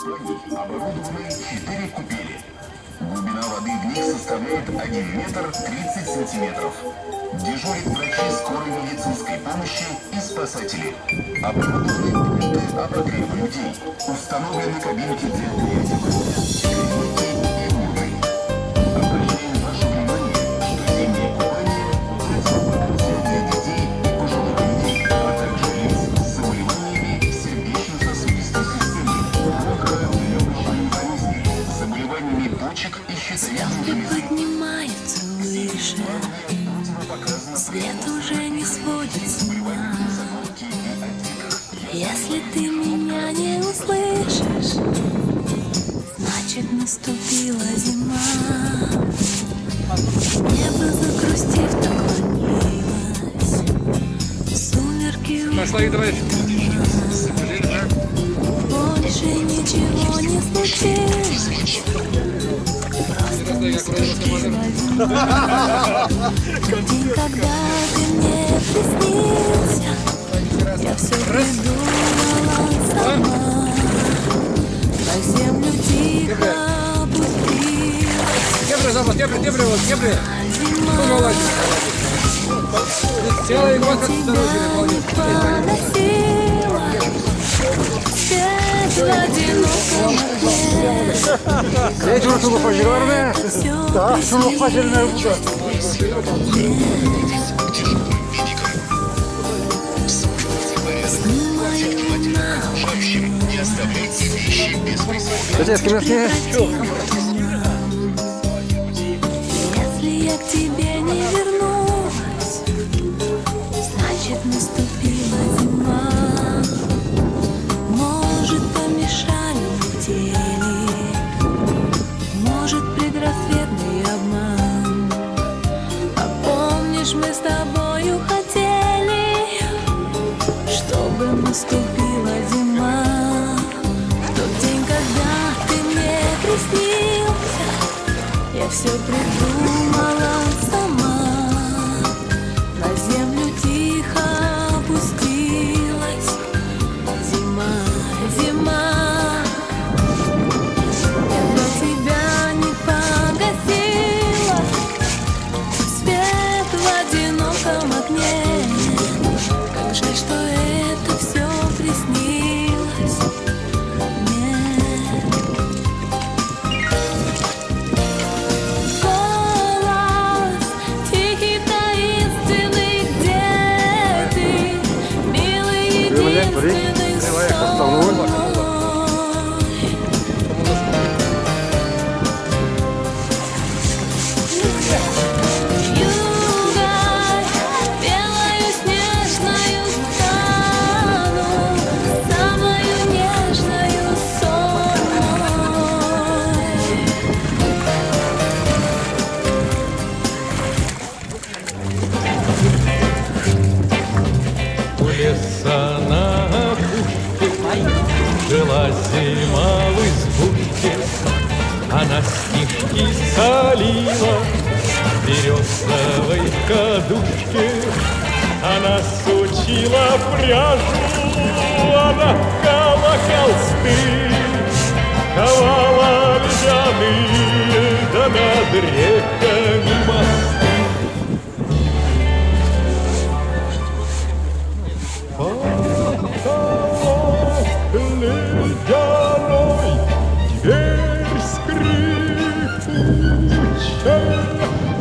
званий оборудованы 4 купели. Глубина воды в них составляет 1 метр 30 сантиметров. Дежурят врачи скорой медицинской помощи и спасатели. Оборудованы пункты обогрева людей. Установлены кабинки для принятия крови, клиники и урны. Обращаем ваше внимание, что зимнее купание противопоказано для детей и пожилых людей, а также лиц с заболеваниями сердечно-сосудистой системы, бронхолегочной болезни, заболеваниями почек и щитовидной железы. Поднимается выше, свет уже не сводит с ума. Если ты меня не услышишь, значит наступила зима. Небо загрустив наклонилось, сумерки ушли. Больше ничего не случилось. Просто наступила зима. Тот день, когда ты мне приснился, я все придумала сама. На землю тихо опустилась зима. Целая игра как Тебя не поносила, свет в одиноком окне. Вечер шunu пожирная. Да, шunu пожирная. Не оставляйте вещи без присмотра. Если я к тебе не вернусь, значит наступила зима. Может, помешали метели, может, предрассветный обман. А помнишь, мы с тобою хотели, чтобы наступила зима. В тот день, когда ты мне приснился, я все придумала сама. На землю тихо опустилась зима, зима. Я для тебя не погасила свет в одиноком окне. Как жаль, что это все приснилось мне. Голос тихий, таинственный, где ты, милый, единственный со мной. Югой белою снежною стану, самою нежною сонной. У леса на опушке жила зима в избушке. Она снежки солила в березовой кадушке. Она сучила пряжу, она ткала холсты, ковала льняные, да над реками мосты. Потолок ледяной, дверь скрипучая,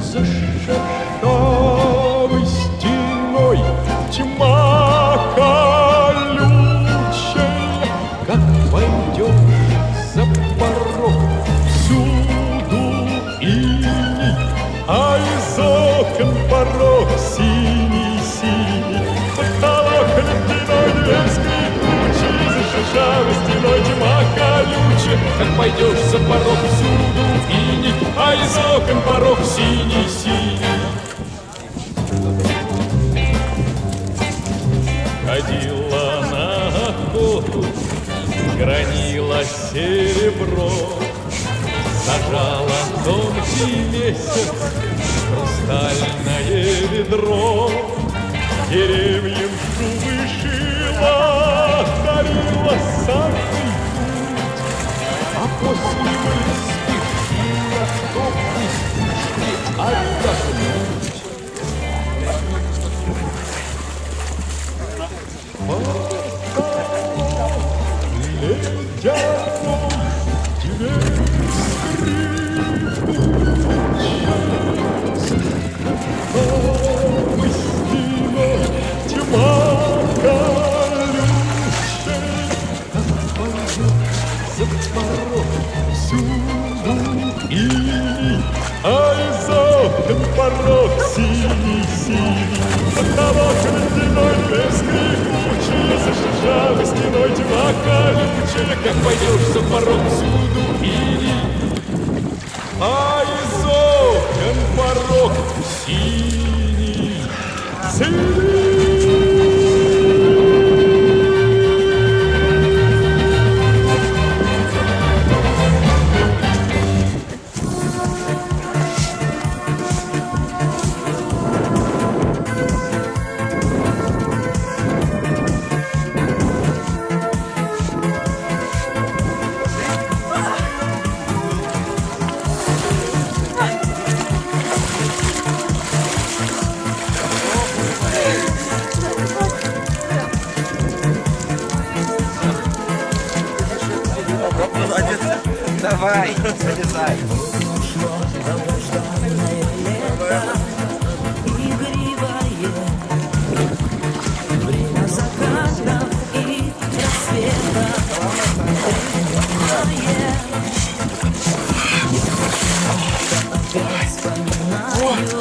за шершавой стеной тьма колючая. Как войдешь за порог, всюду иней, а из окон порог синий-синий. Потолок ледяной, дверь скрипучая, за шершавой стеной тьма колючая. Как пойдешь за порог, всюду иней, а из окон порог синий-синий. Ходила на охоту, гранила серебро, сажала тонкий месяц, хрустальное ведро. Деревьям шубы шила, дарила сахар, дорог тебе тьма колючая, за порог всюду иней, ай, за порог синий-синий, потолок ледяной лес скрипучий, за шершавой стеной тьма колючая, как пойдешь за порог всюду иней, ай, за порог синий, синий. Давай, залезай. Время закатов и рассветов. Опять вспоминаю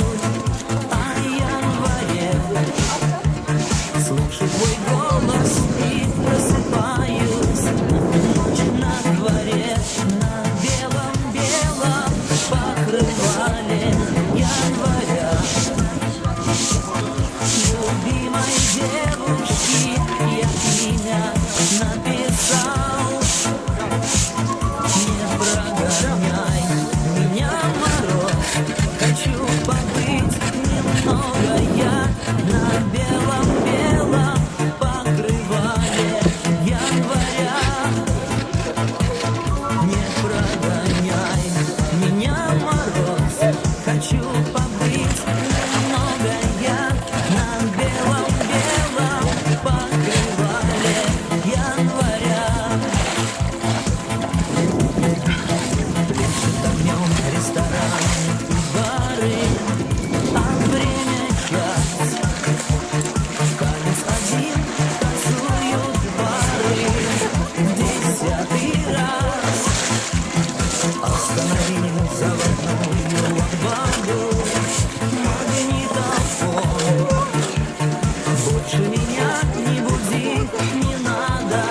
о январе. Слышу твой голос и просыпаюсь. Ночь на дворе, на белом-белом покрывале января. Любимой девушки я имя написал. Не прогоняй меня, мороз, хочу побыть немного я на белом-белом покрывале января. Не прогоняй меня, мороз, хочу побыть немного я на белом-белом покрывале января. Пляшет огнем рестораны и бары, а время час. Танец один, танцуют пары, 10-й раз. Останови заводную лампаду, магнитофон. Больше меня не буди, не надо.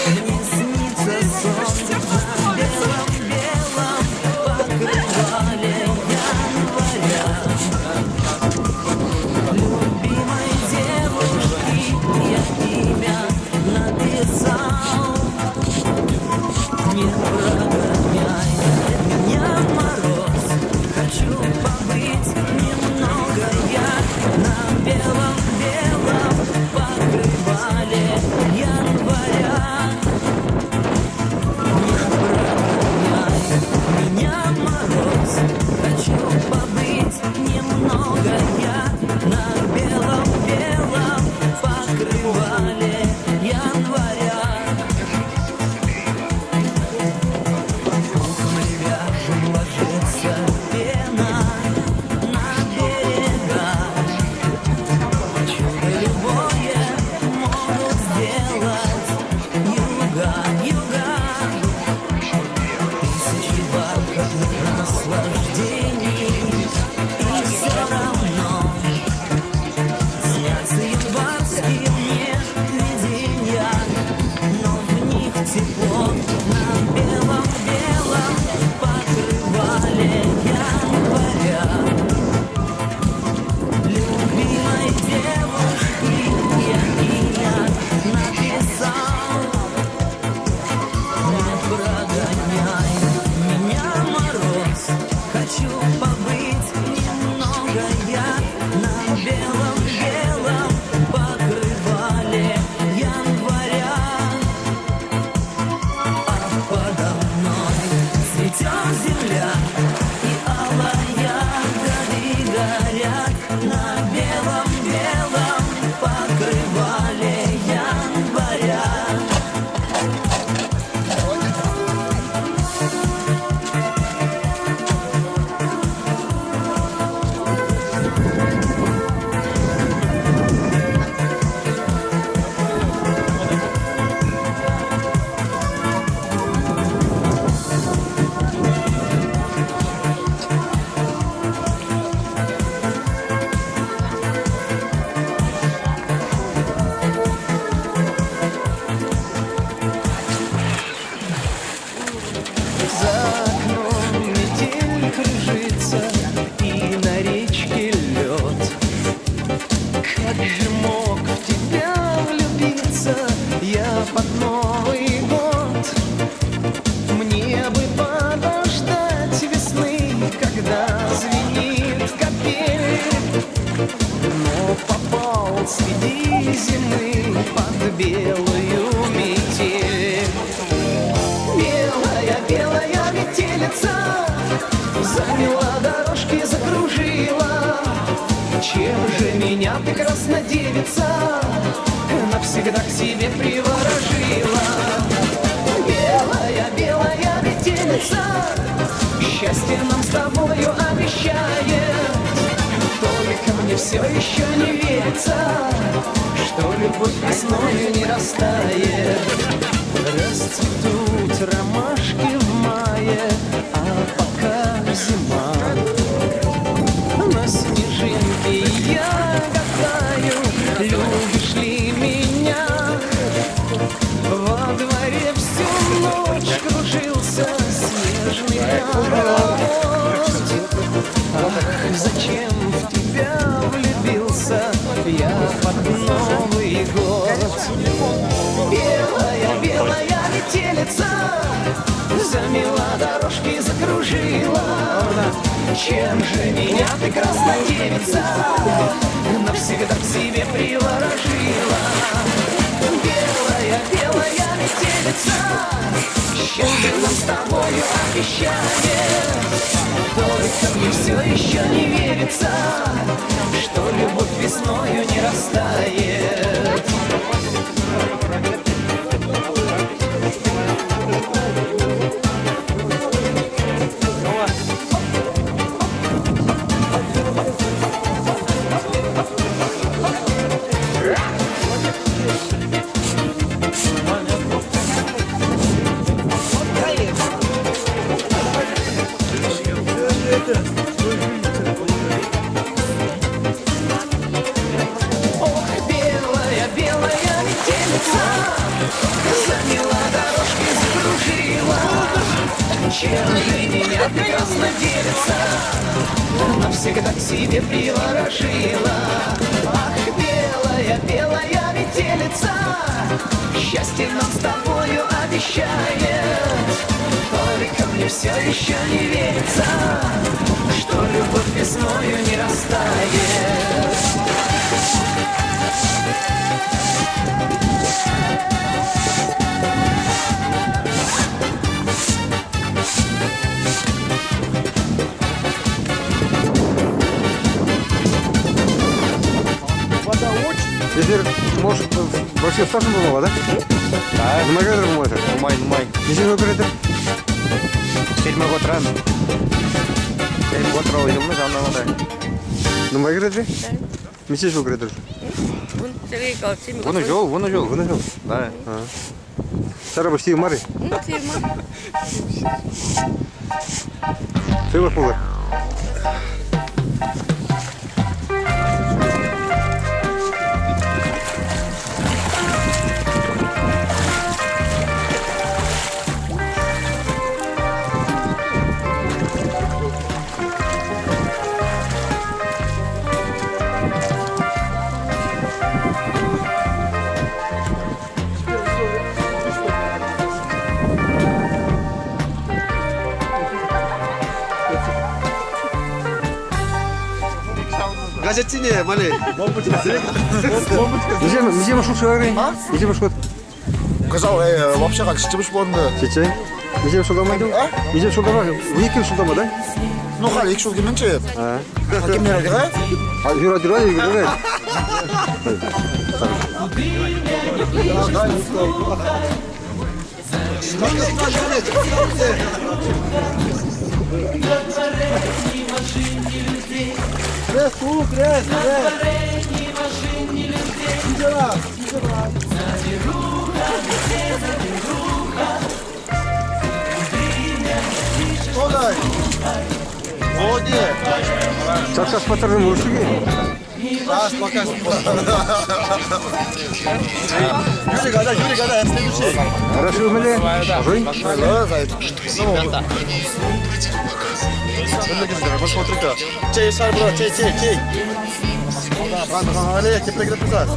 Мне снится сон на белом-белом покрывале января. Любимой девушки я имя написал. Не прогоняй меня, мороз. прекрасна девица, навсегда к себе приворожила. Белая, белая метелица, счастье нам с тобою обещает. Только мне все еще не верится, что любовь весною не растает. Расцветут ромашки в мае, а пока зима. На снежинке я гадаю, любишь ли меня? Во дворе всю ночь кружился снежный хоровод. Ах, зачем в тебя влюбился я под Новый год? Белая, белая метелица замела дорожки, закружила. Чем же меня прекрасная девица навсегда к себе приворожила? Белая, белая метелица, счастье нам с тобою обещает. Только мне все еще не верится, что любовь весною не растает. Ох, белая, белая метелица замела дорожки, закружила. Чем же меня прекрасна девица навсегда к себе приворожила? Ах, белая, белая метелица, счастье нам с тобою обещает. Только мне все еще не верится, что любовь весною не растает. Теперь, может, вообще страшно было, да? Да. Нima kadar bo'ladi? Numay. Nechga kiradi? 7 g'ot ran. 7 g'ot o'yinimiz anamada. Nima kiradi? Necha yil kiradi? Buni yo'l. Buni yo'q. Да. Sara boshti mari. Sevap bo'lar. Gazetçi mali. Нече маршрут шығарайын? Нече маршрут? Казал, вообще как чтимыш болду. Чече? Нече жолдамайды? Нече жолдама? 2 жыл жолдама, да? Ну хали 2 жыл келменче. Ким мерди га? Жүреді. Сейчас патрульный мужики. Раз, пока. Юрий Гада, следующий. Хорошо, мили. Посмотри-ка. Чей, шар, бро, чей. Ладно, я тебе проиграю писать.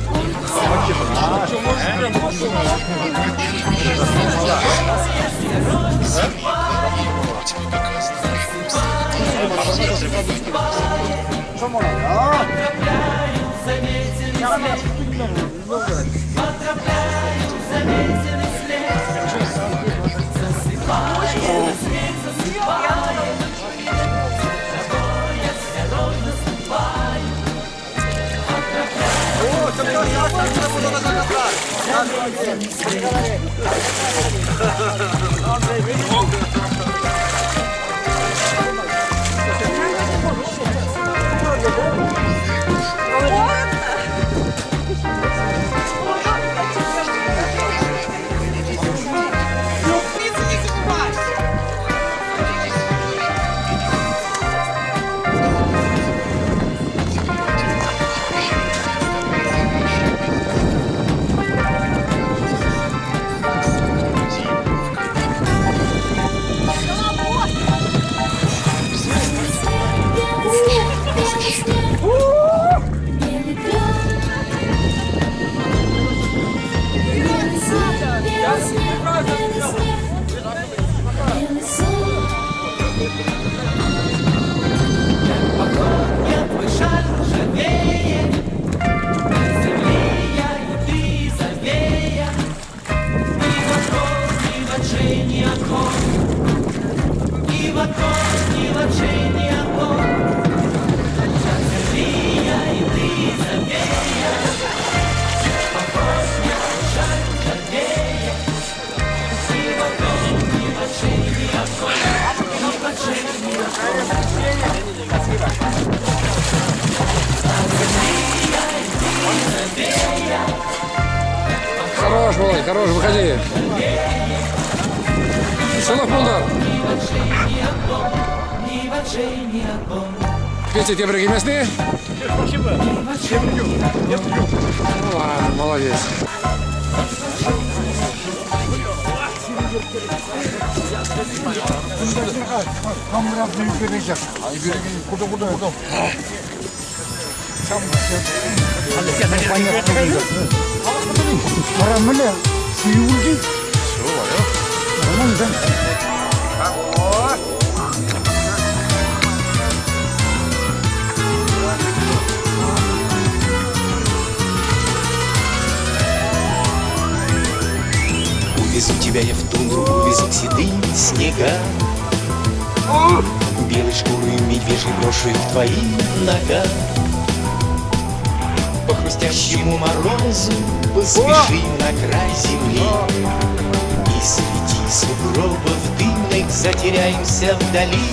Хорош, Володь, хорош, выходи. Село Пулдар. Петя, тебе брюки мясные? Спасибо. Ну ладно, молодец. Там разные берега. А и береги куда это? Там понятно. Парамля, сиюльки. Нормально, да? Увезу тебя я в тундру, увезу к седые снега. Белой шкурой медвежьей брошу в твои нога. По хрустящему морозу поспешим на край земли. И среди сугробов дымных затеряемся вдали.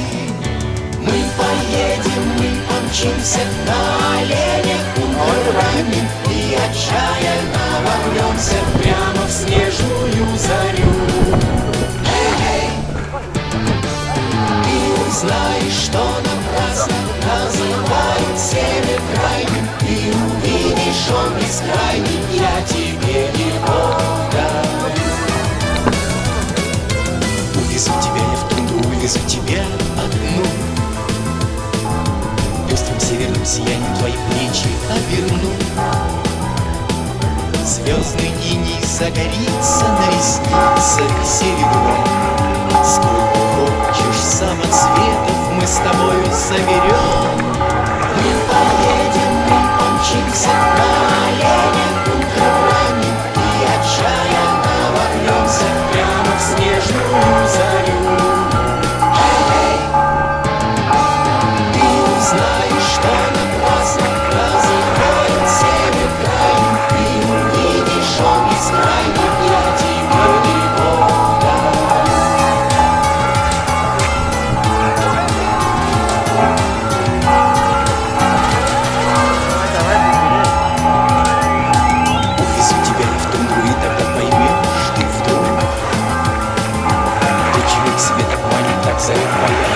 Мы поедем, мы помчимся на оленях кундрами и отчаянно ворвемся прямо в снежную зарю. Эй, ты узнаешь, что напрасно называют север крайним. Ты увидишь, он бескрайний, я тебе его дарю. Увезу тебя я в тундру, увезу тебя одну. Пестрым северным сиянием твои плечи оберну. Звездный гений загорится на ресницах серебром. Сколько хочешь самоцветов мы с тобой соберем. Мы поедем, мы помчимся на оленях кундрами и отчаянно ворвемся прямо в снежную зарю. Знаешь, что напрасно называют север крайним. Ты увидишь, он бескрайний, я тебе его дарю. Увезу тебя в тундру, и тогда поймешь ты вдруг, почему к себе так манит, так зовет моя